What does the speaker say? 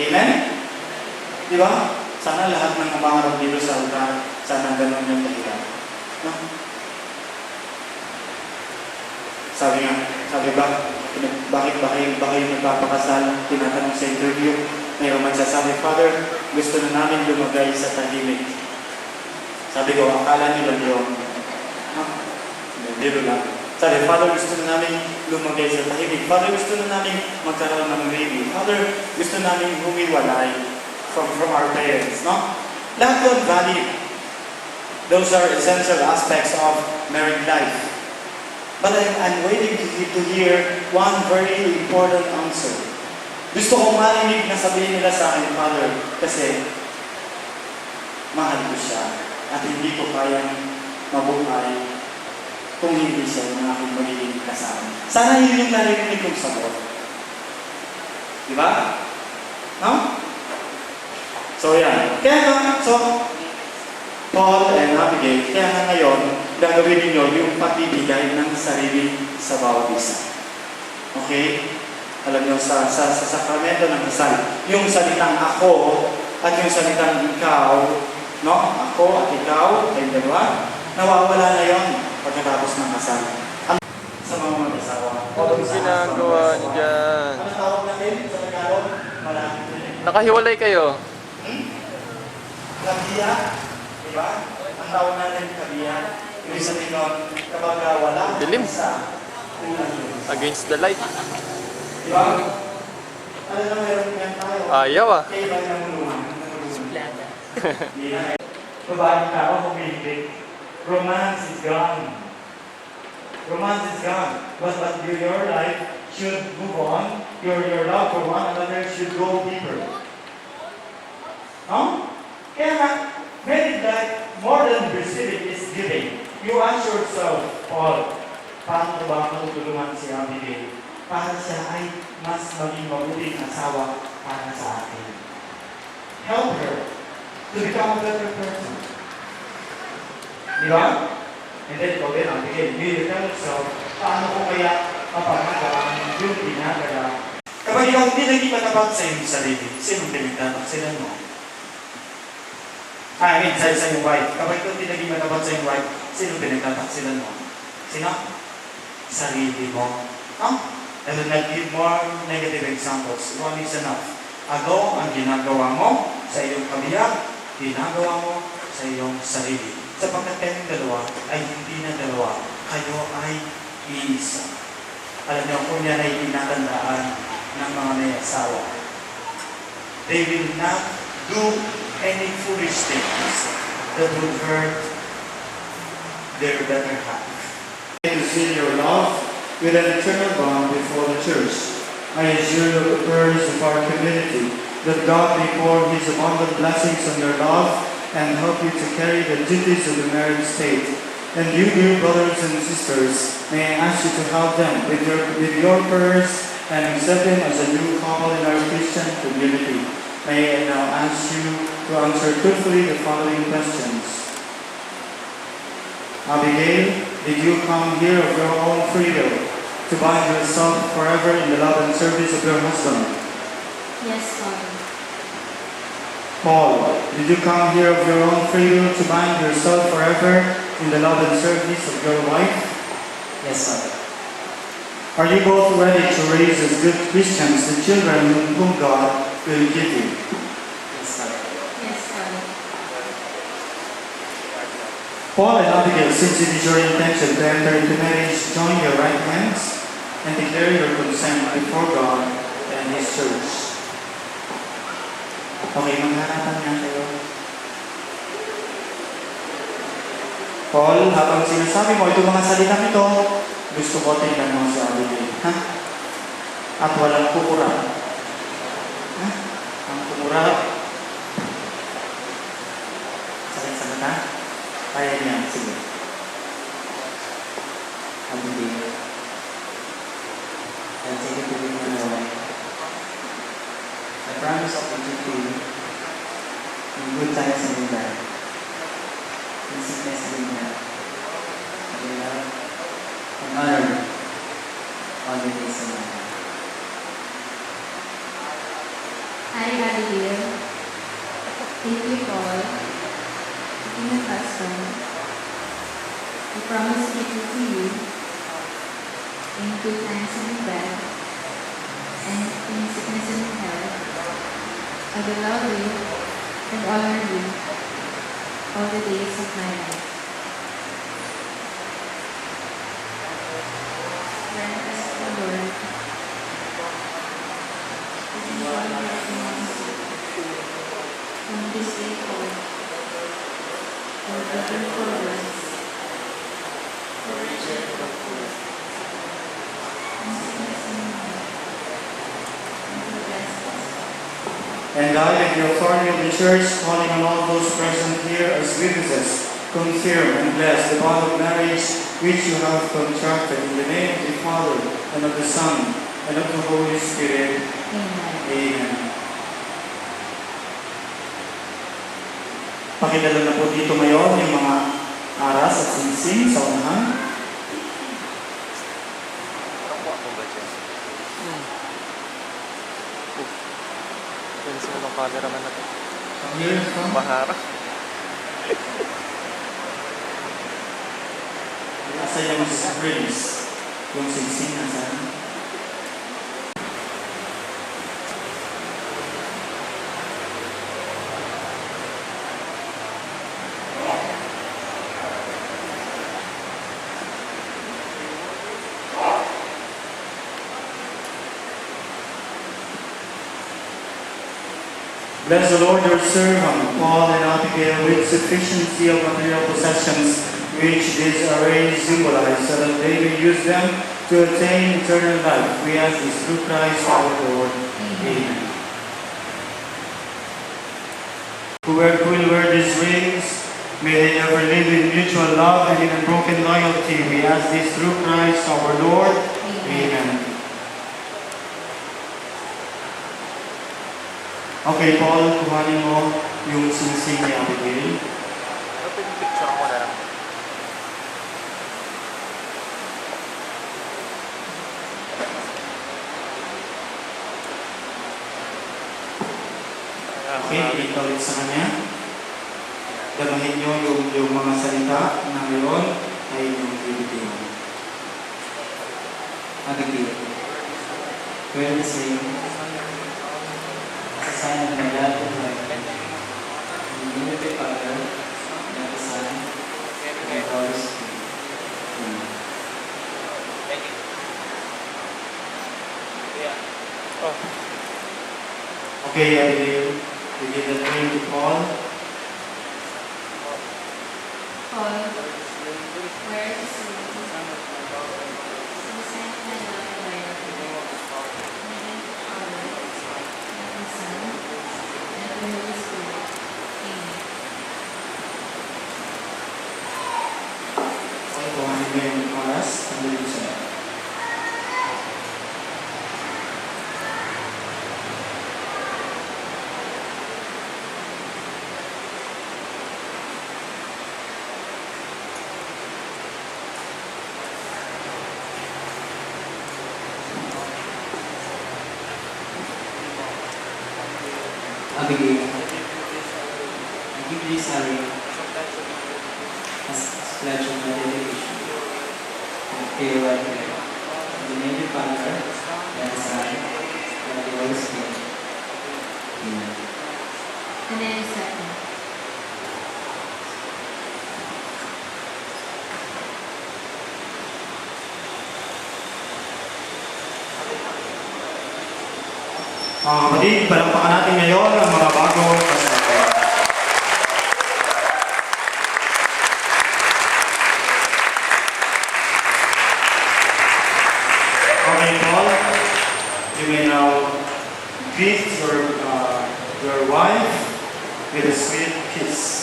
Amen? Di ba? Sana lahat ng umangarap dito sa altar, sana ganun yung dahilan. No? Sabi ba, bakit ba kayo nagpapakasal? Tinatanong sa interview, mayroon man sasabi, Father, gusto na namin lumagay sa tahimik. Sabi ko, akala nila yun. Dito lang. Sabi, Father, gusto na namin lumagay sa tahimik. Father, gusto na namin magkaroon ng baby. Father, gusto namin humiwalay from our parents. No? Lahat yun valid. Those are essential aspects of married life. But I'm waiting to hear one very important answer. Gusto kong marinig na sabihin nila sa akin, Father, kasi mahal ko siya at hindi ko kayang mabuhay kung hindi siya yung aking magiging kasama. Sana yun yung narinig kong sagot. Di ba? No? So yan. Paul and Abigail, kaya nga ngayon, gagawin ninyo yung patibigay ng sarili sa bawat isa. Okay? Alam nyo, sa sakramento ng kasal, yung salitang ako at yung salitang ikaw, no? Ako at ikaw, kayong dalawa, nawawala na yon pagkatapos ng kasal. Sa mga mag-asawa. Anong ginagawa niyo dyan? Ano tawag natin sa Tagalog? Malaki. Nakahiwalay kayo? Kabiya. Diba? Ang tawag natin kabiya. Ibig sabihin nun, kapag wala Dilim. isa, kulang yun. Against the light. Diba? Ano na meron yan tayo? Ayaw ah. Kaya iba yung namulungan. Hindi na. Babae tao, humihilig. Romance is gone. Romance is gone. But your life should move on. Your love for one another should go deeper. Huh? Kaya nga, married life, more than receiving is giving. You ask yourself, Paul, paano ba matutulungan si Abigail para siya ay mas maging mabuting asawa para sa atin? Help her to become a better person. Di ba? And then, ikaw din, Abigail, you tell yourself, paano ko kaya mapagagawa yung ginagawa? Kapag ikaw hindi naging matapat sa iyong sarili, sinong pinagtataksilan mo? I mean, sa iyong wife. Kapag ikaw hindi naging matapat sa iyong wife, sinong pinagtataksilan mo? Sino? Sarili mo. Huh? I will not give more negative examples. One is enough. Ano ang ginagawa mo sa iyong kabiyak, ginagawa mo sa iyong sarili. Sapagkat kayong dalawa ay hindi na dalawa. Kayo ay iisa. Alam niyo, kung yan ay tinatandaan ng mga may asawa, they will not do any foolish things that would hurt their better half. To seal your love with an eternal bond before the church. I assure you the prayers of our community that God may pour His abundant blessings on your love and help you to carry the duties of the married state. And you, dear brothers and sisters, may I ask you to help them with your prayers and accept them as a new couple in our Christian community. May I now ask you to answer truthfully the following questions. Abigail, did you come here of your own freedom to bind yourself forever in the love and service of your husband? Yes, Father. Paul, did you come here of your own freedom to bind yourself forever in the love and service of your wife? Yes, Father. Are you both ready to raise as good Christians the children whom God will give you? Yes, Father. Yes, Father. Paul and Abigail, since it is your intention to enter into marriage, join your right hands and declare your consent before God and His church. Okay, mangharapan nga kayo. Paul, habang sinasabi mo itong mga salitang ito, gusto ko tingnan mo si Abigail. Ha? At walang kukurap. Ha? Ang kukurap. Sakit sa mata? Kaya niya. Sige. Abigail. I'll take it to be my wife. I promise I'll keep you in good times and in bad. In sickness and in health. In love and honor all the days of my life. I I, Abigail, take you Paul, in the custom, I promise to be true to you in good times and in bad, and in sickness and in health. I will love you and honor you all the days of my life. Grant us, O Lord, this is all your commands from this day forward, for better and for worse, for richer and for poor, in sickness and in health, and for bless us. And I, with the authority of the church, calling on all those present here as witnesses, confirm and bless the bond of marriage which you have contracted in the name of the Father, and of the Son, and of the Holy Spirit. Amen. Amen. Pakidala na po dito ngayon yung mga aras at singsing sa unahan. Pwede sila ng cameraman natin. Here, come. Mahara. Nasa yung rings, yung singsing nasa. Bless the Lord your servant, Paul and Abigail, with sufficiency of material possessions, which these arrays symbolize, so that they may use them to attain eternal life. We ask this through Christ our Lord. Amen. Who will wear these rings, may they ever live in mutual love and in unbroken loyalty. We ask this through Christ our Lord. Amen. Okay, Paul, kuhanin mo yung singsing ni Abigail. Ano pwede picture ko na lang? Okay, ikita ulit sa kanya. Damahin nyo yung mga salita na ngayon ay yung bibigyan. Abigail, wear this ring as a sign of my love and life. In the name of the Father, and of the Son, and of the Holy Spirit. Amen. Oh, Okay, Abigail, we give the ring to Paul. Paul, where is the ring? So the sign of my love and life. In the name of the Father, and of the Son, and of the Holy Spirit. Amen. Okay, kuhanin mo yung oras. Ang dito siya. Abigail, I give this ring as a pledge of my dedication and pay right there. In the name of the Father, and of the Son, and of the Holy Spirit. Amen. And then second. Mga kapatid, palakpakan natin ngayon ang mga bagong kasama. Okay, Paul, you may now greet your wife with a sweet kiss.